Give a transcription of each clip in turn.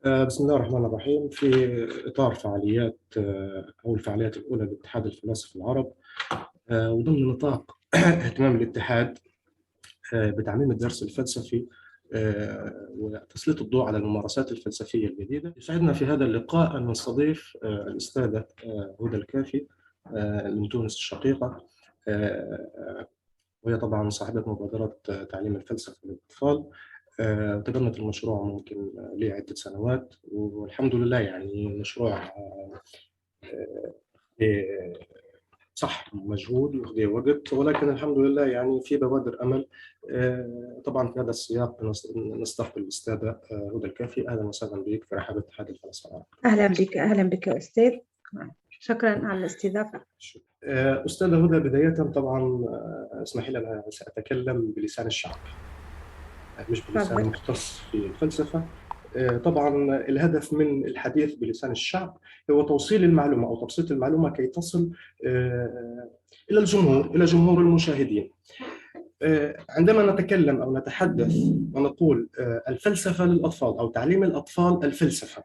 بسم الله الرحمن الرحيم. في إطار فعاليات أو الفعاليات الأولى لاتحاد الفلاسفة العرب، وضمن نطاق اهتمام الاتحاد بتعميم الدرس الفلسفي وتسليط الضوء على الممارسات الفلسفية الجديدة. يسعدنا في هذا اللقاء أن نستضيف الأستاذة هدى الكافي من تونس الشقيقة، وهي طبعا صاحبة مبادرة تعليم الفلسفة للأطفال. تبنت المشروع ممكن لعدة سنوات، والحمد لله يعني مشروع آه، صح مجهود وخذ وقت، ولكن الحمد لله يعني في بوادر أمل. طبعا في هذا السياق نستقبل الأستاذة هدى الكافي. أهلا وسهلا بك في رحاب اتحاد الفلسفة العربية. أهلا بك، أهلا بك أستاذ، شكرا على الاستضافة. أستاذة هدى، بداية طبعا اسمحي لي أنا سأتكلم بلسان الشعب مش بلسان تفضل. مختص في الفلسفة. طبعا الهدف من الحديث بلسان الشعب هو توصيل المعلومة أو تبسيط المعلومة كي تصل إلى الجمهور، إلى جمهور المشاهدين. عندما نتكلم أو نتحدث ونقول الفلسفة للأطفال أو تعليم الأطفال الفلسفة،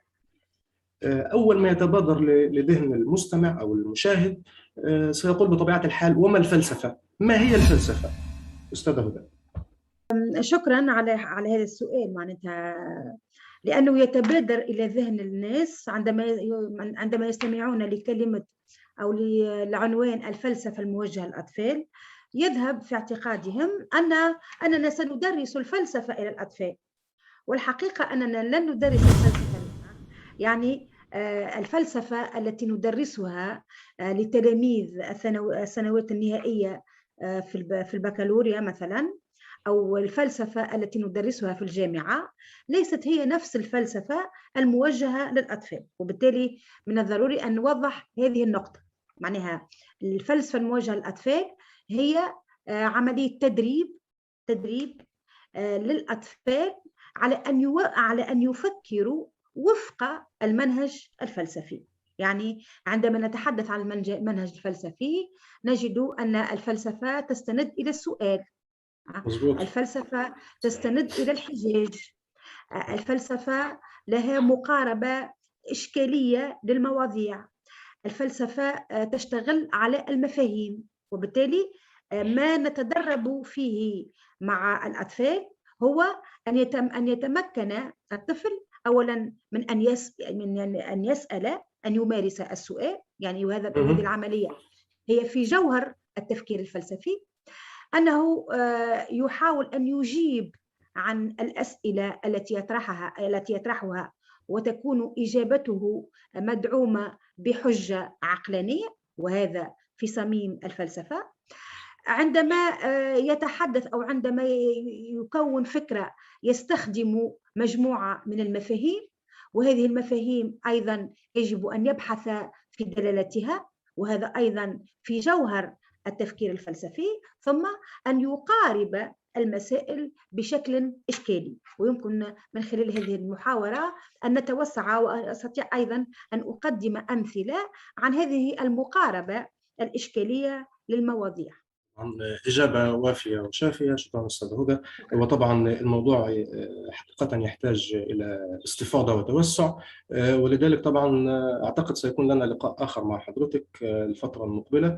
أول ما يتبادر لذهن المستمع أو المشاهد سيقول بطبيعة الحال: وما الفلسفة؟ ما هي الفلسفة؟ أستاذة هدى. شكرا على هذا السؤال، معناتها لأنه يتبادر إلى ذهن الناس عندما يستمعون لكلمة أو لعنوان الفلسفة الموجهة للأطفال، يذهب في اعتقادهم أننا سندرس الفلسفة إلى الأطفال، والحقيقة أننا لن ندرس الفلسفة لهم. يعني الفلسفة التي ندرسها لتلاميذ السنوات النهائية في البكالوريا مثلا، أو الفلسفة التي ندرسها في الجامعة، ليست هي نفس الفلسفة الموجهة للأطفال. وبالتالي من الضروري أن نوضح هذه النقطة. معناها الفلسفة الموجهة للأطفال هي عملية تدريب للأطفال على أن يفكروا وفق المنهج الفلسفي. يعني عندما نتحدث عن المنهج الفلسفي نجد أن الفلسفة تستند إلى السؤال، مظبوط. الفلسفة تستند إلى الحجاج، الفلسفة لها مقاربة إشكالية للمواضيع، الفلسفة تشتغل على المفاهيم. وبالتالي ما نتدرب فيه مع الأطفال هو أن يتمكن الطفل أولا من أن يسأل، أن يمارس السؤال. يعني هذه العملية هي في جوهر التفكير الفلسفي، أنه يحاول أن يجيب عن الأسئلة التي يطرحها وتكون إجابته مدعومة بحجة عقلانية، وهذا في صميم الفلسفة. عندما يتحدث أو عندما يكون فكرة يستخدم مجموعة من المفاهيم، وهذه المفاهيم أيضا يجب أن يبحث في دلالتها، وهذا أيضا في جوهر التفكير الفلسفي، ثم أن يقارب المسائل بشكل إشكالي. ويمكن من خلال هذه المحاورة أن نتوسع، وأستطيع أيضا أن أقدم أمثلة عن هذه المقاربة الإشكالية للمواضيع. إجابة وافية وشافية، شكرا أستاذ هدى. وطبعا الموضوع حقيقة يحتاج إلى استفاضة وتوسع، ولذلك طبعا أعتقد سيكون لنا لقاء آخر مع حضرتك الفترة المقبلة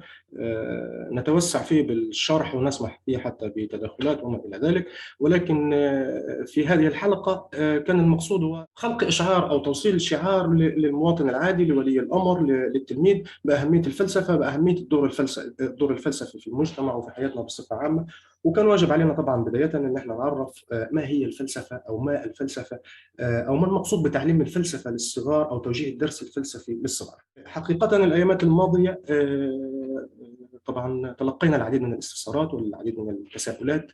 نتوسع فيه بالشرح ونسمح فيه حتى بتدخلات وما إلى ذلك. ولكن في هذه الحلقة كان المقصود هو خلق إشعار أو توصيل شعار للمواطن العادي، لولي الأمر، للتلميذ، بأهمية الفلسفة، بأهمية الدور الفلسفي في المجتمع وفي حياتنا بصفة عامة. وكان واجب علينا طبعا بداية أن احنا نعرف ما هي الفلسفة أو ما الفلسفة أو ما المقصود بتعليم الفلسفة للصغار أو توجيه الدرس الفلسفي للصغار. حقيقة الأيامات الماضية طبعا تلقينا العديد من الاستفسارات والعديد من التساؤلات،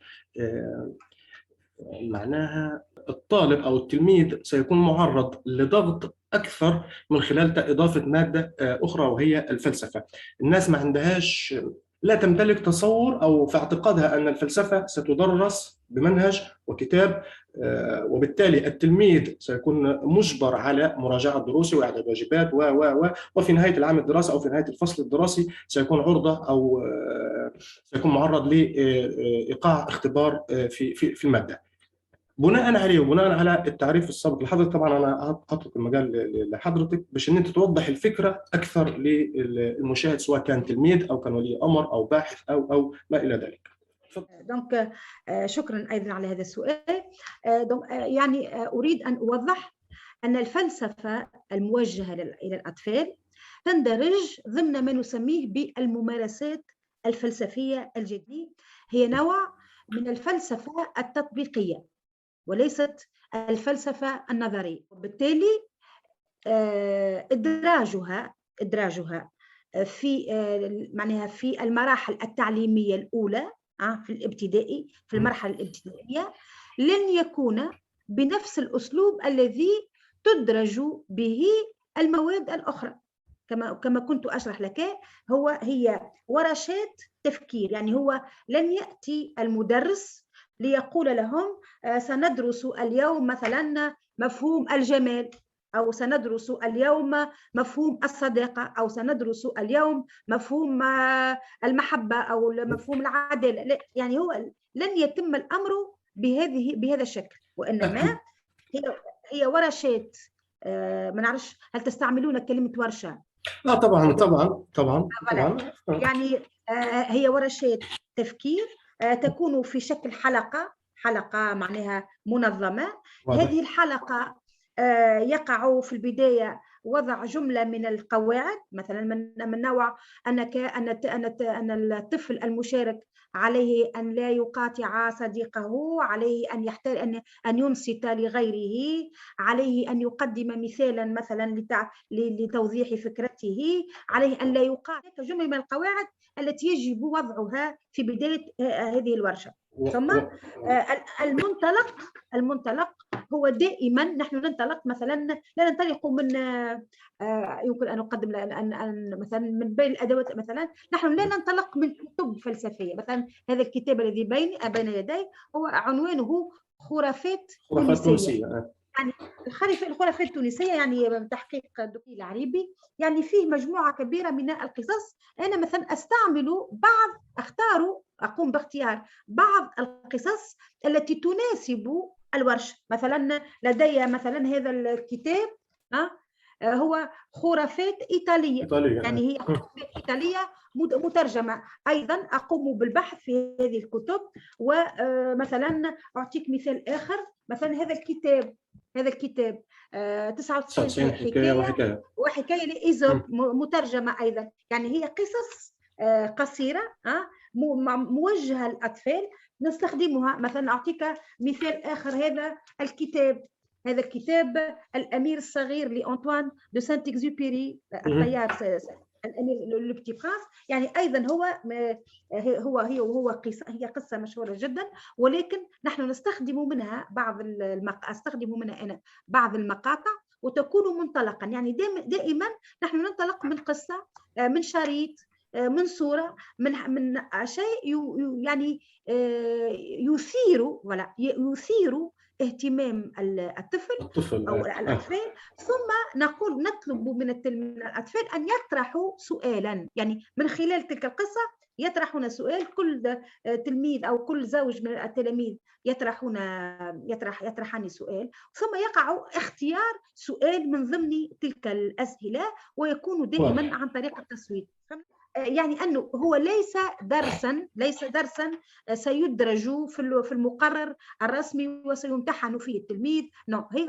معناها الطالب أو التلميذ سيكون معرض لضغط أكثر من خلال إضافة مادة أخرى وهي الفلسفة. الناس ما عندهاش، لا تمتلك تصور أو في اعتقادها أن الفلسفة ستدرس بمنهج وكتاب، وبالتالي التلميذ سيكون مجبر على مراجعة دروسه وإعداد واجبات وفي نهاية العام الدراسي أو في نهاية الفصل الدراسي سيكون عرضة أو سيكون معرض لإيقاع اختبار في المادة. بناء عليه وبناء على التعريف السابق لحضرتك، طبعا انا اترك المجال لحضرتك باش ان انت توضح الفكره اكثر للمشاهد، سواء كان تلميذ او كان ولي امر او باحث او ما الى ذلك. دونك شكرا ايضا على هذا السؤال. دونك يعني اريد ان اوضح ان الفلسفه الموجهه الى الاطفال تندرج ضمن ما نسميه بالممارسات الفلسفيه الجديده. هي نوع من الفلسفه التطبيقيه وليست الفلسفه النظريه، وبالتالي ادراجها في معناها في المراحل التعليميه الاولى، في الابتدائي، في المرحله الابتدائيه، لن يكون بنفس الاسلوب الذي تدرج به المواد الاخرى. كما كنت اشرح لك، هي ورشات تفكير. يعني هو لن ياتي المدرس ليقول لهم سندرس اليوم مثلا مفهوم الجمال، أو سندرس اليوم مفهوم الصداقة، أو سندرس اليوم مفهوم المحبة أو مفهوم العدالة. لا، يعني هو لن يتم الأمر بهذا الشكل، وإنما هي ورشات. ما نعرفش هل تستعملون كلمة ورشة؟ لا طبعا طبعا طبعا طبعا. يعني هي ورشات تفكير تكون في شكل حلقة معناها منظمة. هذه الحلقة يقع في البداية وضع جملة من القواعد، مثلا من نوع أن الطفل المشارك عليه أن لا يقاطع صديقه، عليه أن ينصت لغيره، عليه أن يقدم مثالا مثلا لتوضيح فكرته، عليه أن لا يقاطع. جملة من القواعد التي يجب وضعها في بداية هذه الورشة. ثم المنطلق هو دائما نحن ننطلق، مثلا لا ننطلق من يمكن ان اقدم مثلا من بين الادوات. مثلا نحن لا ننطلق من كتب فلسفيه. مثلا هذا الكتاب الذي بين يدي هو عنوانه خرافات تونسيه. يعني الخرافات التونسيه يعني تحقيق الدكتور العريبي، يعني فيه مجموعه كبيره من القصص. انا مثلا اقوم باختيار بعض القصص التي تناسب الورشه. مثلا لدي مثلا هذا الكتاب هو خرافات إيطالية، يعني هي خرافات إيطالية مترجمة. أيضا أقوم بالبحث في هذه الكتب. ومثلا أعطيك مثال آخر، مثلا هذا الكتاب 99 حكاية لإيزوب مترجمة أيضا. يعني هي قصص قصيرة موجهة للأطفال نستخدمها. مثلا أعطيك مثال آخر، هذا الكتاب الأمير الصغير لأنطوان دو سانت إكزوبيري، الطيار الأمير لو بتي برانس. يعني أيضا هي قصة مشهورة جدا، ولكن نحن نستخدم منها بعض المقاطع وتكون منطلقا. يعني دائما نحن ننطلق من قصة، من شريط، من صورة، من شيء يعني يثير اهتمام الطفل أو الأطفال. ثم نطلب من الأطفال أن يطرحوا سؤالا. يعني من خلال تلك القصة يطرحون سؤال، كل تلميذ أو كل زوج من التلاميذ يطرحان سؤال، ثم يقع اختيار سؤال من ضمن تلك الأسئلة، ويكون دائما عن طريق التصويت. يعني أنه هو ليس درسا سيدرج في المقرر الرسمي وسيمتحن فيه التلميذ.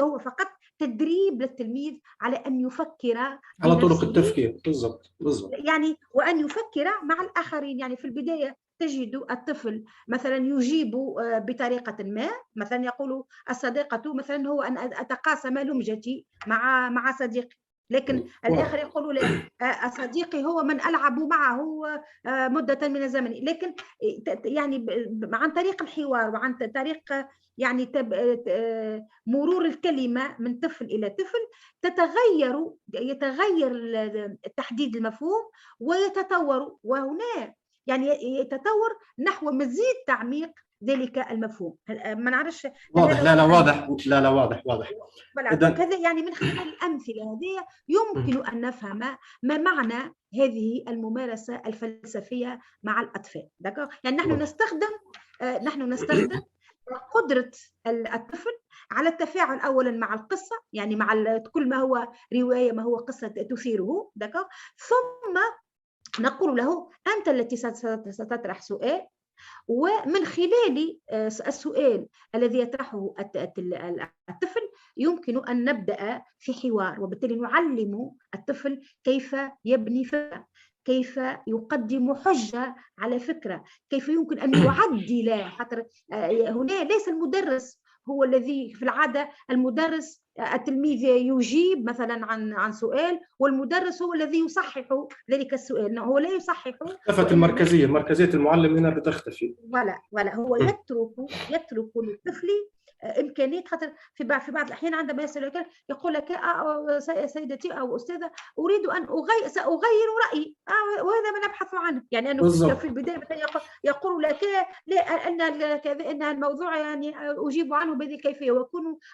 هو فقط تدريب للتلميذ على أن يفكر على طرق التفكير. بالضبط. يعني وأن يفكر مع الآخرين. يعني في البداية تجد الطفل مثلا يجيب بطريقة ما، مثلا يقول الصداقة مثلا هو أن أتقاسم لمجتي مع صديقي، لكن الآخر يقول لا، صديقي هو من ألعب معه مدة من الزمن. لكن يعني عن طريق الحوار وعن طريق يعني مرور الكلمة من طفل إلى طفل يتغير تحديد المفهوم ويتطور، وهنا يعني يتطور نحو مزيد تعميق ذلك المفهوم. ما نعرفش واضح. لا واضح. لا واضح. كذا يعني من خلال الأمثلة هذه يمكن أن نفهم ما معنى هذه الممارسة الفلسفية مع الأطفال. يعني نحن نستخدم قدرة الطفل على التفاعل أولا مع القصة، يعني مع كل ما هو رواية، ما هو قصة تثيره، ثم نقول له أنت التي ستطرح سؤال، ومن خلال السؤال الذي يطرحه الطفل يمكن أن نبدأ في حوار، وبالتالي نعلم الطفل كيف يبني فكرة، كيف يقدم حجة على فكرة، كيف يمكن أن يعدل. حتى هنا ليس المدرس هو الذي، في العادة المدرس التلميذ يجيب مثلا عن سؤال، والمدرس هو الذي يصحح ذلك السؤال، هو لا يصحح. اختفت مركزية المعلم هنا بتختفي. ولا هو يترك للطفل امكانيه. خاطر في بعض الاحيان عندما يسالك يقول لك سيدتي او استاذه اريد ان ساغير رايي، وهذا ما نبحث عنه. يعني انه في البدايه يقول لك لا ان الموضوع يعني اجيب عنه بهذه الكيفيه،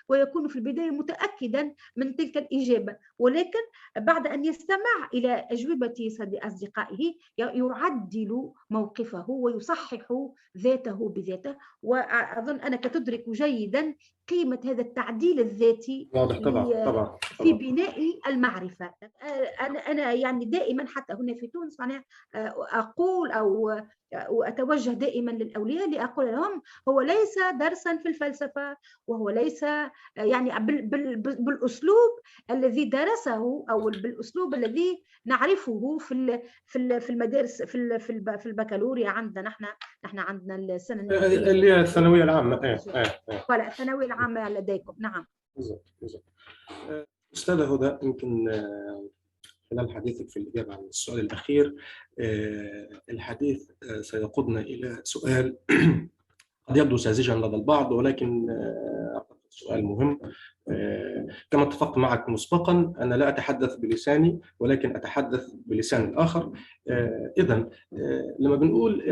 ويكون في البدايه متاكدا من تلك الاجابه، ولكن بعد ان يستمع الى اجوبه اصدقائه يعدل موقفه ويصحح ذاته بذاته. واظن انك تدرك جيدا قيمه هذا التعديل الذاتي. واضح طبعا في بناء المعرفه. انا يعني دائما حتى هنا في تونس معناها اقول او واتوجه دائما للاولياء لاقول لهم هو ليس درسا في الفلسفه، وهو ليس يعني بالاسلوب الذي درسه او بالاسلوب الذي نعرفه في المدارس في البكالوريا. عندنا نحن عندنا السنه اللي هي الثانويه العامه. ولا الثانويه العامه لديكم. نعم بالضبط. استاذه هدى، يمكن خلال حديثك في الإجابة عن السؤال الأخير الحديث سيقودنا إلى سؤال قد يبدو ساذجا لدى البعض، ولكن سؤال مهم. كما اتفقت معك مسبقا أنا لا أتحدث بلساني ولكن أتحدث بلسان الآخر. إذن لما بنقول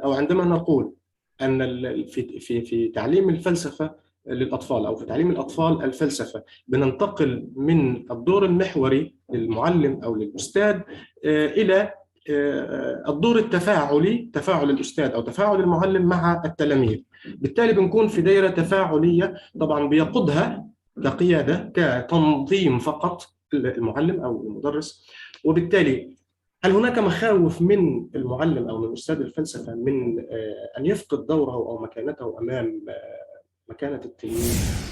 أو عندما نقول أن في تعليم الفلسفة للأطفال أو في تعليم الأطفال الفلسفة بننتقل من الدور المحوري للمعلم أو للأستاذ إلى الدور التفاعلي، تفاعل الأستاذ أو تفاعل المعلم مع التلاميذ. بالتالي بنكون في دائرة تفاعلية طبعا بيقودها كقيادة كتنظيم فقط المعلم أو المدرس. وبالتالي هل هناك مخاوف من المعلم أو من أستاذ الفلسفة من أن يفقد دوره أو مكانته أمام مكانة التلميذ؟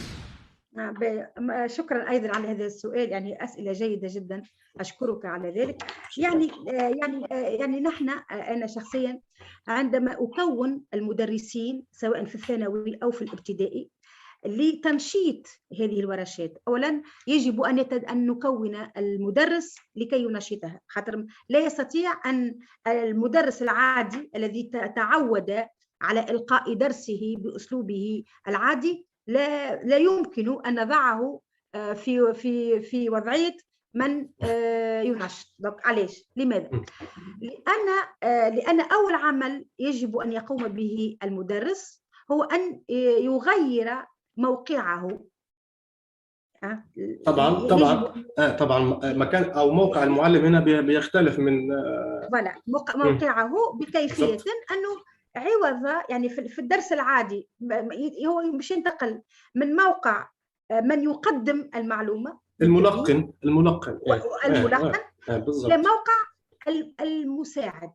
شكرا أيضا على هذا السؤال، يعني أسئلة جيدة جدا، أشكرك على ذلك. يعني نحن أنا شخصيا عندما أكون المدرسين سواء في الثانوي أو في الابتدائي لتنشيط هذه الورشات، أولا يجب أن نكون المدرس لكي ينشطها، خاطر لا يستطيع أن المدرس العادي الذي تعود على إلقاء درسه بأسلوبه العادي لا يمكن أن نضعه في وضعية من ينشط. علاش؟ لماذا؟ لأن أول عمل يجب أن يقوم به المدرس هو أن يغير موقعه. طبعا مكان أو موقع المعلم هنا بيختلف من موقعه بكيفية أنه عوض يعني في الدرس العادي هو مش ينتقل من موقع من يقدم المعلومة الملقن إلى موقع المساعد.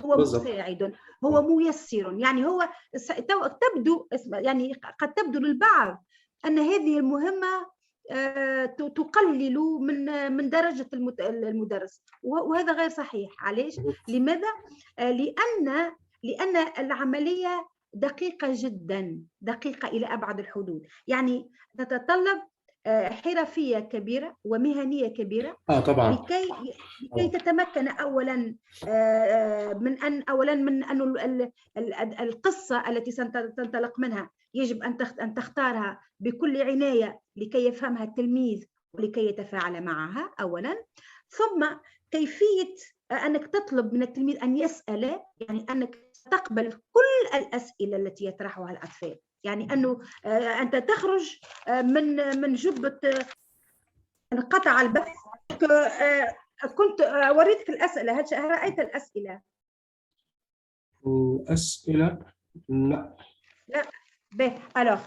هو مساعد، هو ميسر. يعني هو قد تبدو للبعض أن هذه المهمة تقلل من درجة المدرس، وهذا غير صحيح. علاش؟ لماذا؟ لأن العملية دقيقة جدا، دقيقة إلى أبعد الحدود، يعني تتطلب حرفية كبيرة ومهنية كبيرة طبعا. لكي تتمكن أولا من أن القصة التي ستنطلق منها يجب أن تختارها بكل عناية لكي يفهمها التلميذ ولكي يتفاعل معها أولا، ثم كيفية أنك تطلب من التلميذ أن يسأل، يعني أنك تقبل كل الأسئلة التي يطرحها الأطفال. يعني أنه أنت تخرج من جبة انقطع البث. كنت أوريتك الأسئلة، هل رأيت الأسئلة؟ الأسئلة؟ لا باهي الوغ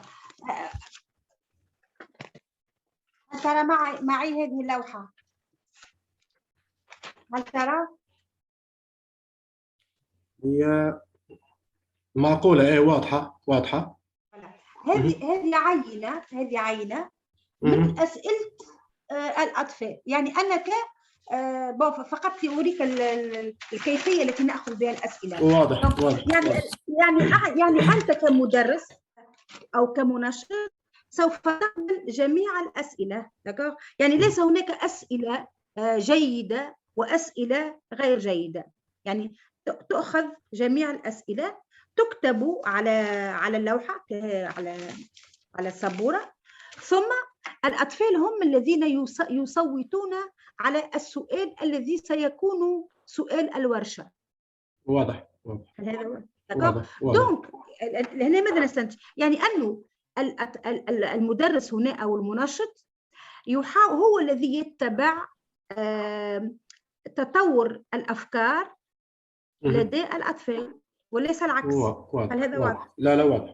هل ترى معي هذه اللوحة؟ هل ترى؟ هي معقولة، ايه واضحة واضحة. هذه عينة من أسئلة الأطفال، يعني أنك فقط لأريك الكيفية التي نأخذ بها الأسئلة. واضح واضح. يعني أنت كمدرس أو كمنشط سوف تقبل جميع الأسئلة، يعني ليس هناك أسئلة جيدة وأسئلة غير جيدة، يعني تأخذ جميع الأسئلة، تكتب على اللوحة، على السبورة، ثم الأطفال هم الذين يصوتون على السؤال الذي سيكون سؤال الورشة. واضح واضح. واضح. دونك هنا ماذا نستنتج؟ يعني أنه المدرس هنا أو المنشط هو الذي يتبع تطور الأفكار لدى الأطفال وليس العكس. هل هذا واضح؟ لا واضح.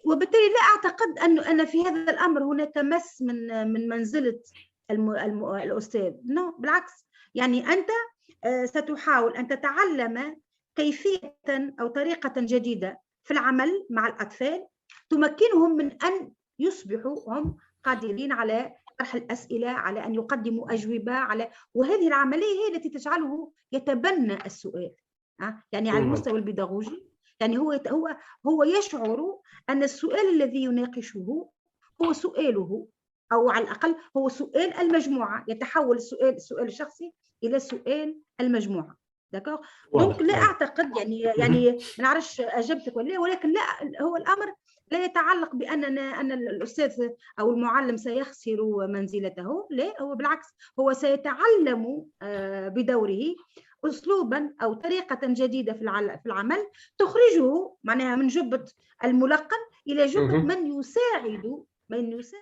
وبالتالي لا أعتقد أن في هذا الأمر هناك مس من منزلة الأستاذ. بالعكس، يعني أنت ستحاول أن تتعلم كيفية أو طريقة جديدة في العمل مع الأطفال تمكنهم من أن يصبحوا هم قادرين على طرح الأسئلة، على أن يقدموا أجوبة، وهذه العملية هي التي تجعله يتبنى السؤال. يعني على المستوى البيداغوجي، يعني هو يشعر أن السؤال الذي يناقشه هو سؤاله، أو على الأقل هو سؤال المجموعة، يتحول السؤال الشخصي إلى سؤال المجموعة. دونك لا أعتقد، يعني ما نعرفش أجبتك ولا، ولكن لا، هو الأمر لا يتعلق أن الأستاذ أو المعلم سيخسر منزلته، لا، هو بالعكس، هو سيتعلم بدوره أسلوبا أو طريقة جديدة في العمل تخرجه معناها من جبة الملقن إلى جبة من يساعد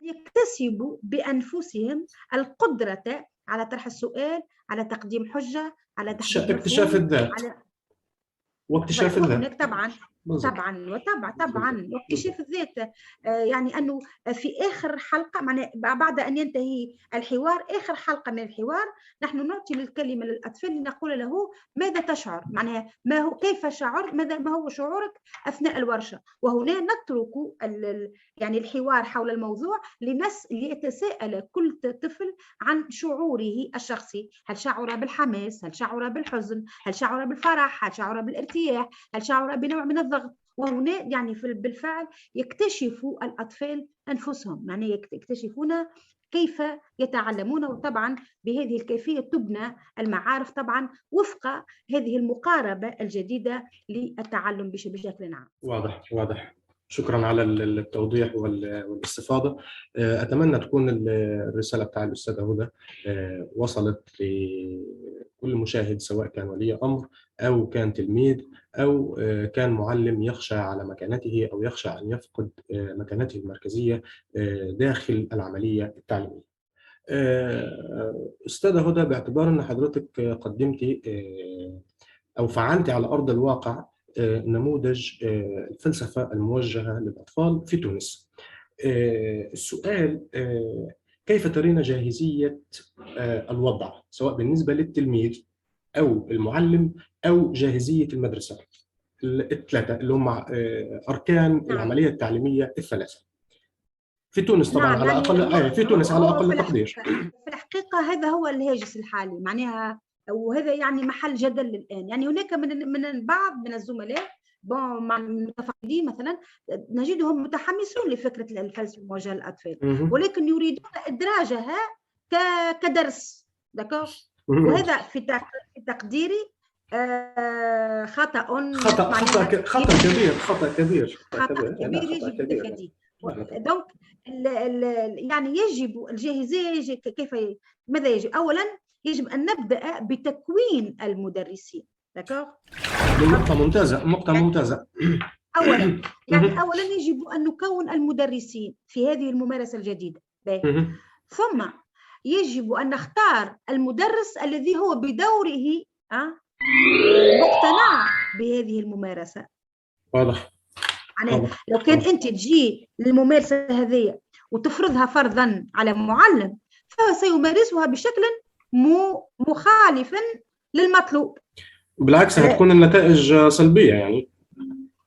يكتسب بأنفسهم القدرة على طرح السؤال، على تقديم حجة، على تحديد اكتشاف الذات واكتشاف الذات. طبعا واكتشاف الذات. يعني أنه في آخر حلقة، بعد أن ينتهي الحوار، آخر حلقة من الحوار، نحن نعطي الكلمة للأطفال لنقول له ماذا تشعر، معناها كيف شعر، ما هو شعورك أثناء الورشة، وهنا نترك يعني الحوار حول الموضوع ليتساءل كل طفل عن شعوره الشخصي. هل شعر بالحماس؟ هل شعر بالحزن؟ هل شعر بالفرح؟ هل شعر بالارتياح؟ هل شعر بنوع من الضغط؟ وهنا يعني بالفعل يكتشف الأطفال أنفسهم، يعني يكتشفون كيف يتعلمون، وطبعا بهذه الكيفية تبنى المعارف، طبعا وفق هذه المقاربة الجديدة للتعلم بشكل عام. واضح. شكرا على التوضيح والاستفاضة. أتمنى تكون الرسالة بتاع الأستاذة هدى وصلت لكل مشاهد، سواء كان ولي أمر أو كان تلميذ أو كان معلم يخشى على مكانته أو يخشى أن يفقد مكانته المركزية داخل العملية التعليمية. أستاذة هدى، باعتبار أن حضرتك قدمتي أو فعلتي على أرض الواقع نموذج الفلسفة الموجهة للأطفال في تونس، السؤال كيف ترين جاهزية الوضع، سواء بالنسبة للتلميذ أو المعلم أو جاهزية المدرسة، الثلاثة اللي هم أركان العملية التعليمية الثلاثة في تونس طبعا؟ على الأقل في تونس على أقل تقدير. في الحقيقة هذا هو الهاجس الحالي، معناها، وهذا يعني محل جدل الآن. يعني هناك من بعض من الزملاء مع المتفقدين مثلا نجدهم متحمسون لفكرة الفلسفة الموجهة للأطفال، ولكن يريدون إدراجها كدرس. وهذا في تقديري خطأ كبير يجب التفادي. دونك يعني يجب الجاهزية. ماذا يجب؟ أولا يجب أن نبدأ بتكوين المدرسين. نقطة ممتازة. أولا يجب أن نكون المدرسين في هذه الممارسة الجديدة. ثم يجب أن نختار المدرس الذي هو بدوره مقتنع بهذه الممارسة. واضح. معناها لو كان أنت تجي للممارسة هذه وتفرضها فرضا على معلم، فهو سيمارسها بشكل مخالف للمطلوب. بالعكس هتكون النتائج سلبيه يعني.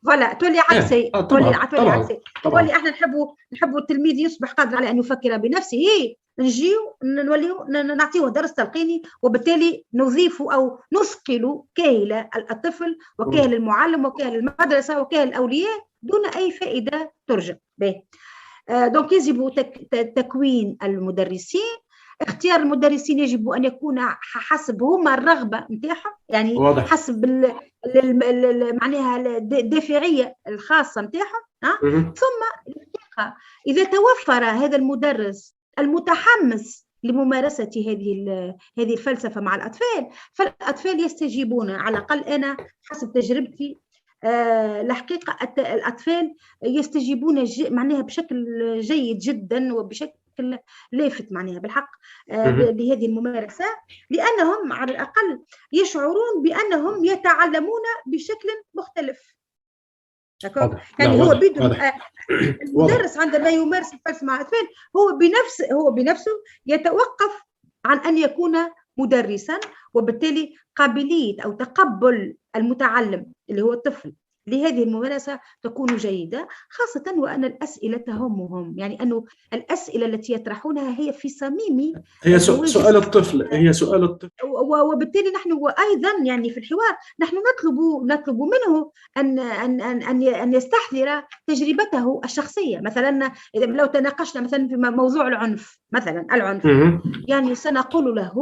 فوالا تولي عكسي، طبعا تولي طبعا عكسي، طبعا. تولي احنا نحبوا التلميذ يصبح قادر على ان يفكر بنفسه، نجيو نوليو نعطيه درس تلقيني، وبالتالي نضيف او نثقل كاهل الطفل وكاهل المعلم وكاهل المدرسه وكاهل الاولياء دون اي فائده ترجى به. دونك يجب تكوين المدرسين. اختيار المدرسين يجب ان يكون حسب هما الرغبه نتاعهم، يعني واضح. حسب معناها الدافعيه الخاصه نتاعهم. ثم اذا توفر هذا المدرس المتحمس لممارسه هذه الفلسفه مع الاطفال، فالاطفال يستجيبون. على الاقل انا حسب تجربتي الحقيقه الاطفال يستجيبون معناها بشكل جيد جدا وبشكل لافت معناها بالحق لهذه الممارسه، لانهم على الاقل يشعرون بانهم يتعلمون بشكل مختلف. يعني هو بدون المدرس عندما يمارس الفلسفه مع الاطفال هو بنفسه يتوقف عن ان يكون مدرسا، وبالتالي قابليه او تقبل المتعلم اللي هو الطفل لهذه الممارسة تكون جيدة، خاصة وأن الأسئلة تهمهم، يعني أنه الأسئلة التي يطرحونها هي في صميم هي سؤال الطفل، هي سؤال الطفل، وبالتالي نحن أيضا يعني في الحوار نحن نطلب منه أن يستحضر تجربته الشخصية. مثلا إذا لو تناقشنا مثلا في موضوع العنف، مثلا العنف، يعني سنقول له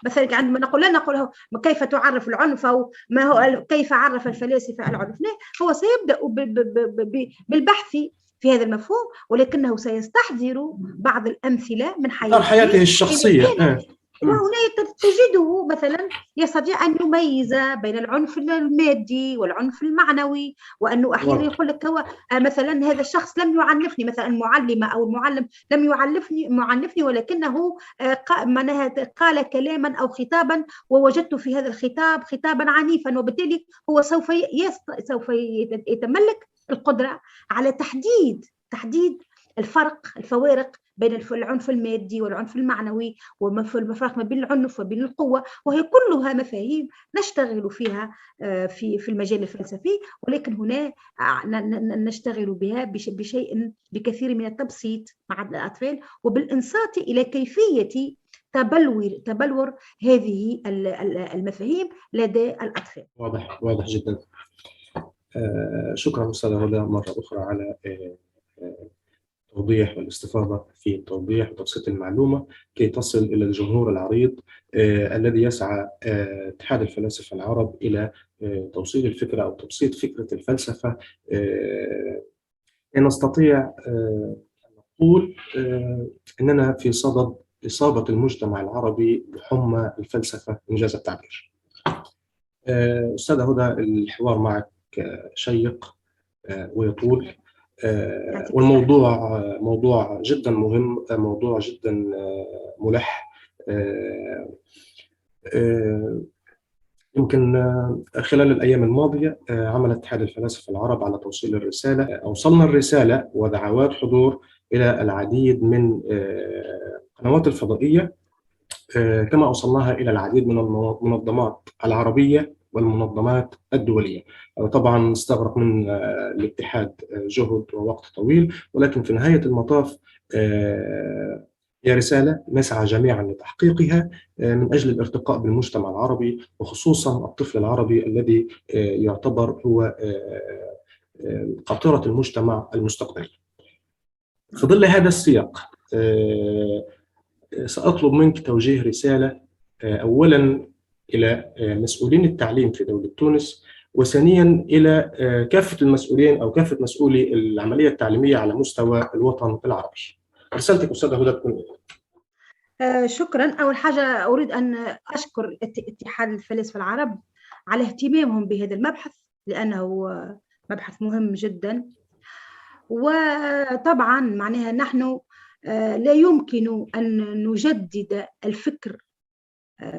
مثلا عندما نقول لا نقول له كيف تعرف العنف أو ما هو كيف عرف الفلاسفة العنف، هو سيبدأ بالبحث في هذا المفهوم، ولكنه سيستحضر بعض الأمثلة من حياته الشخصية، وهنا تجده مثلا يستطيع أن يميز بين العنف المادي والعنف المعنوي، وأنه أحيانا يقول لك هو مثلا هذا الشخص لم يعنفني، مثلا المعلمة أو المعلم لم يعنفني ولكنه قال كلاما أو خطابا ووجدت في هذا الخطاب خطابا عنيفا، وبالتالي هو سوف يتملك القدرة على تحديد الفوارق بين العنف المادي والعنف المعنوي، والفرق ما بين العنف وبين القوة، وهي كلها مفاهيم نشتغل فيها في المجال الفلسفي، ولكن هنا نشتغل بها بكثير من التبسيط مع الأطفال، وبالإنصات إلى كيفية تبلور هذه المفاهيم لدى الأطفال. واضح جدا. شكرا أستاذة هدى مرة أخرى على التوضيح والاستفاضة في التوضيح وتبسيط المعلومة كي تصل إلى الجمهور العريض الذي يسعى اتحاد الفلاسفة العرب إلى توصيل الفكرة أو تبسيط فكرة الفلسفة. نستطيع أن نقول أننا في صدد إصابة المجتمع العربي بحمى الفلسفة إنجاز التعبير. أستاذة هدى، الحوار معك شيق ويطول، والموضوع موضوع جدا مهم، موضوع جدا ملح. يمكن خلال الأيام الماضية عمل اتحاد الفلاسفة العرب على توصيل الرسالة. أوصلنا الرسالة ودعوات حضور إلى العديد من القنوات الفضائية، كما أوصلناها إلى العديد من المنظمات العربية والمنظمات الدولية. طبعا استغرق من الاتحاد جهد ووقت طويل، ولكن في نهاية المطاف هي رسالة نسعى جميعا لتحقيقها من أجل الارتقاء بالمجتمع العربي، وخصوصا الطفل العربي الذي يعتبر هو قاطرة المجتمع المستقبلي. في ظل هذا السياق سأطلب منك توجيه رسالة أولاً إلى مسؤولين التعليم في دولة تونس، وثانياً إلى كافة المسؤولين أو كافة مسؤولي العملية التعليمية على مستوى الوطن العربي. رسالتك أستاذة هدى تكون إيه؟ شكراً. أول حاجة أريد أن أشكر اتحاد الفلاسفة العرب على اهتمامهم بهذا المبحث، لأنه مبحث مهم جداً. وطبعاً معناها نحن لا يمكن أن نجدد الفكر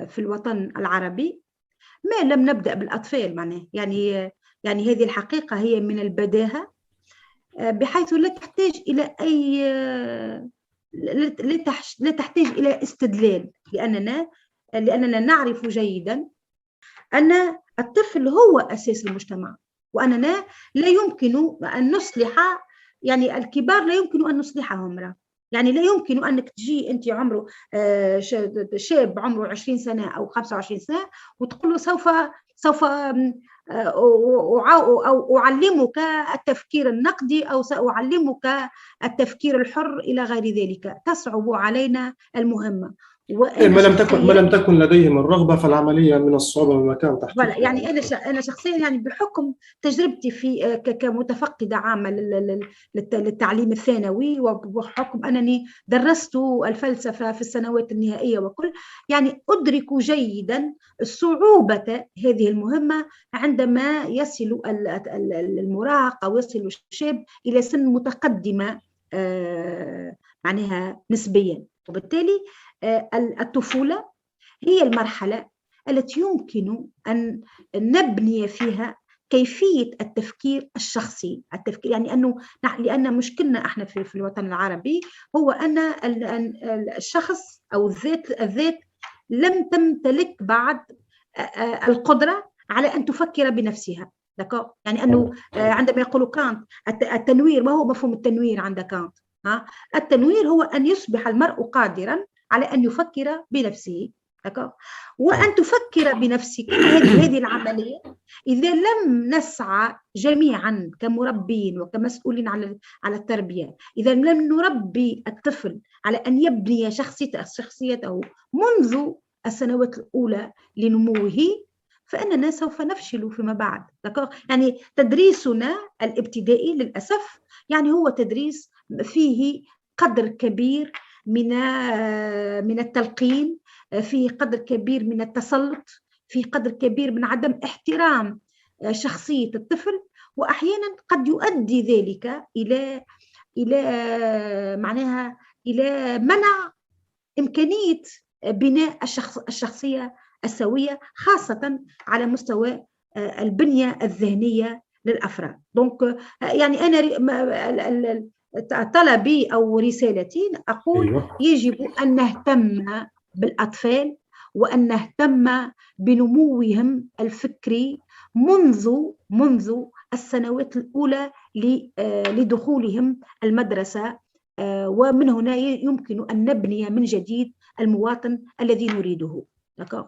في الوطن العربي ما لم نبدأ بالأطفال. معناه يعني هذه الحقيقة هي من البداهة بحيث لا تحتاج إلى أي لا تحتاج إلى استدلال، لأننا نعرف جيدا أن الطفل هو أساس المجتمع، وأننا لا يمكن أن نصلح، يعني الكبار لا يمكن أن نصلحهم. يعني لا يمكن أنك تجي أنت عمره شاب عمره 20 سنة أو 25 سنة وتقول له سوف أعلمك التفكير النقدي أو سأعلمك التفكير الحر إلى غير ذلك. تصعب علينا المهمة. ما لم تكن لديهم الرغبة فالعملية من الصعوبة بما كان تحقيقها. يعني أنا شخصيا يعني بحكم تجربتي في كمتفقدة عامة للتعليم الثانوي، وبحكم أنني درست الفلسفة في السنوات النهائية وكل، يعني أدرك جيدا صعوبة هذه المهمة عندما يصل المراهق أو يصل الشاب إلى سن متقدمة معناها نسبيا. وبالتالي الطفولة هي المرحلة التي يمكن أن نبني فيها كيفية التفكير الشخصي. يعني لأن مشكلنا احنا في الوطن العربي هو أن الشخص أو الذات لم تمتلك بعد القدرة على أن تفكر بنفسها. يعني أنه عندما يقول كانت التنوير، ما هو مفهوم التنوير عند كانت؟ التنوير هو أن يصبح المرء قادرا على أن يفكر بنفسه. وأن تفكر بنفسك هذه العملية إذا لم نسعى جميعا كمربين وكمسؤولين على التربية، إذا لم نربي الطفل على أن يبني شخصيته منذ السنوات الأولى لنموه، فإننا سوف نفشل فيما بعد. يعني تدريسنا الابتدائي للأسف يعني هو تدريس فيه قدر كبير من التلقين، فيه قدر كبير من التسلط، فيه قدر كبير من عدم احترام شخصية الطفل، وأحيانا قد يؤدي ذلك إلى منع إمكانية بناء الشخصية السوية، خاصة على مستوى البنية الذهنية للأفراد. دونك يعني أنا طلبي أو رسالتي أقول يجب أن نهتم بالأطفال وأن نهتم بنموهم الفكري منذ السنوات الأولى لدخولهم المدرسة، ومن هنا يمكن أن نبني من جديد المواطن الذي نريده.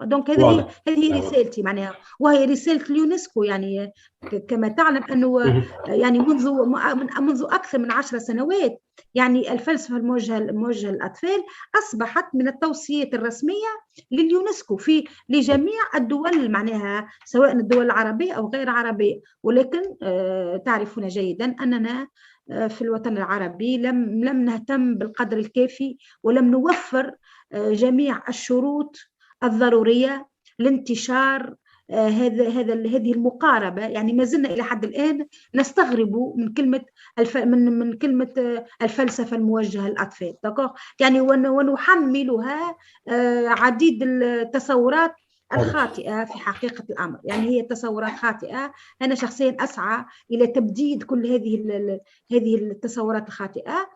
دونك هذه رسالتي معناها، وهي رسالة اليونسكو. يعني كما تعلم أنه يعني منذ أكثر من 10 سنوات يعني الفلسفة الموجهة للأطفال أصبحت من التوصيات الرسمية لليونسكو لجميع الدول، معناها سواء الدول العربية أو غير عربية. ولكن تعرفون جيدا أننا في الوطن العربي لم نهتم بالقدر الكافي، ولم نوفر جميع الشروط الضرورية لانتشار هذه المقاربة. يعني ما زلنا إلى حد الآن نستغرب من كلمة الفلسفة الموجهة للأطفال، يعني ونحملها عديد التصورات الخاطئة في حقيقة الأمر. يعني هي تصورات خاطئة. أنا شخصيا أسعى إلى تبديد كل هذه التصورات الخاطئة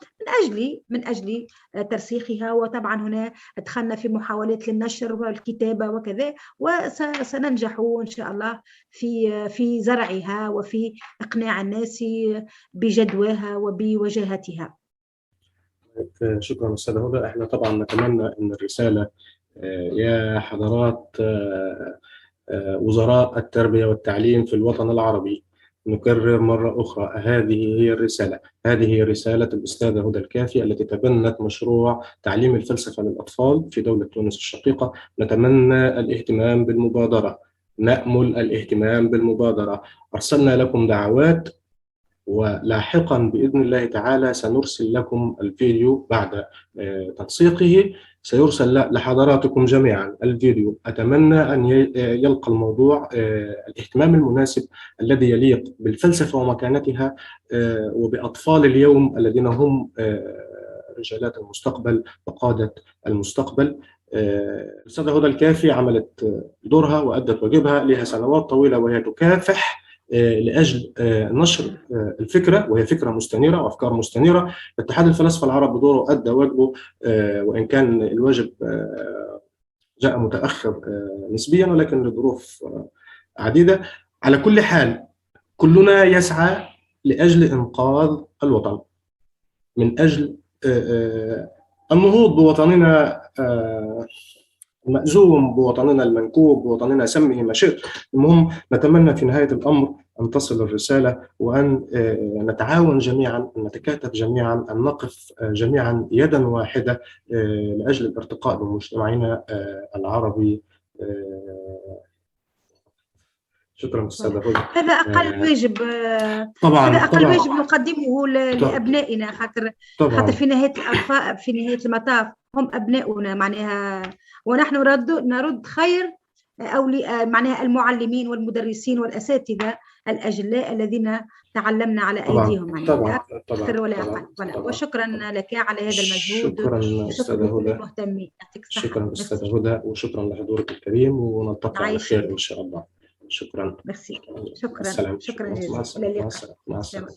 من أجل ترسيخها. وطبعا هنا دخلنا في محاولات للنشر والكتابة وكذا، وسننجح إن شاء الله في زرعها وفي إقناع الناس بجدواها وبوجاهتها. شكرا أستاذة هدى. احنا طبعا نتمنى أن الرسالة يا حضرات وزراء التربية والتعليم في الوطن العربي، نكرر مرة أخرى هذه هي الرسالة، هذه هي رسالة الأستاذة هدى الكافي التي تبنت مشروع تعليم الفلسفة للأطفال في دولة تونس الشقيقة. نتمنى الاهتمام بالمبادرة، نأمل الاهتمام بالمبادرة. أرسلنا لكم دعوات، ولاحقا بإذن الله تعالى سنرسل لكم الفيديو بعد تنسيقه، سيرسل لحضراتكم جميعا الفيديو. أتمنى أن يلقى الموضوع الاهتمام المناسب الذي يليق بالفلسفة ومكانتها وبأطفال اليوم الذين هم رجالات المستقبل وقادة المستقبل. الأستاذة هدى الكافي عملت دورها وأدت واجبها، لها سنوات طويلة وهي تكافح لأجل نشر الفكرة، وهي فكرة مستنيرة وأفكار مستنيرة. اتحاد الفلاسفة العرب بدوره أدى واجبه، وإن كان الواجب جاء متأخر نسبيا، ولكن لظروف عديدة. على كل حال كلنا يسعى لأجل إنقاذ الوطن، من أجل النهوض بوطننا المأزوم، بوطننا المنكوب، بوطننا سمه ما شئت. المهم نتمنى في نهاية الأمر أن تصل الرسالة، وأن نتعاون جميعا، أن نتكاتف جميعا، أن نقف جميعا يدا واحدة لأجل الارتقاء بمجتمعنا العربي. شكرا أستاذة هدى. هذا أقل واجب، طبعا هذا أقل طبعا واجب نقدمه لأبنائنا، خاطر في نهاية في نهاية المطاف هم أبناؤنا معناها، ونحن نرد خير معناها المعلمين والمدرسين والأساتذة الأجلاء الذين تعلمنا على أيديهم، معناها أكثر ولا أقل. وشكرا لك على هذا المجهود. شكرا أستاذة هدى. المهتمين. شكرا أستاذة هدى، وشكرا لحضورك الكريم، ونلتقي على خير إن شاء الله. شكرا. ميرسي. شكرا. السلام. شكرا مع جزيلا. السلامة.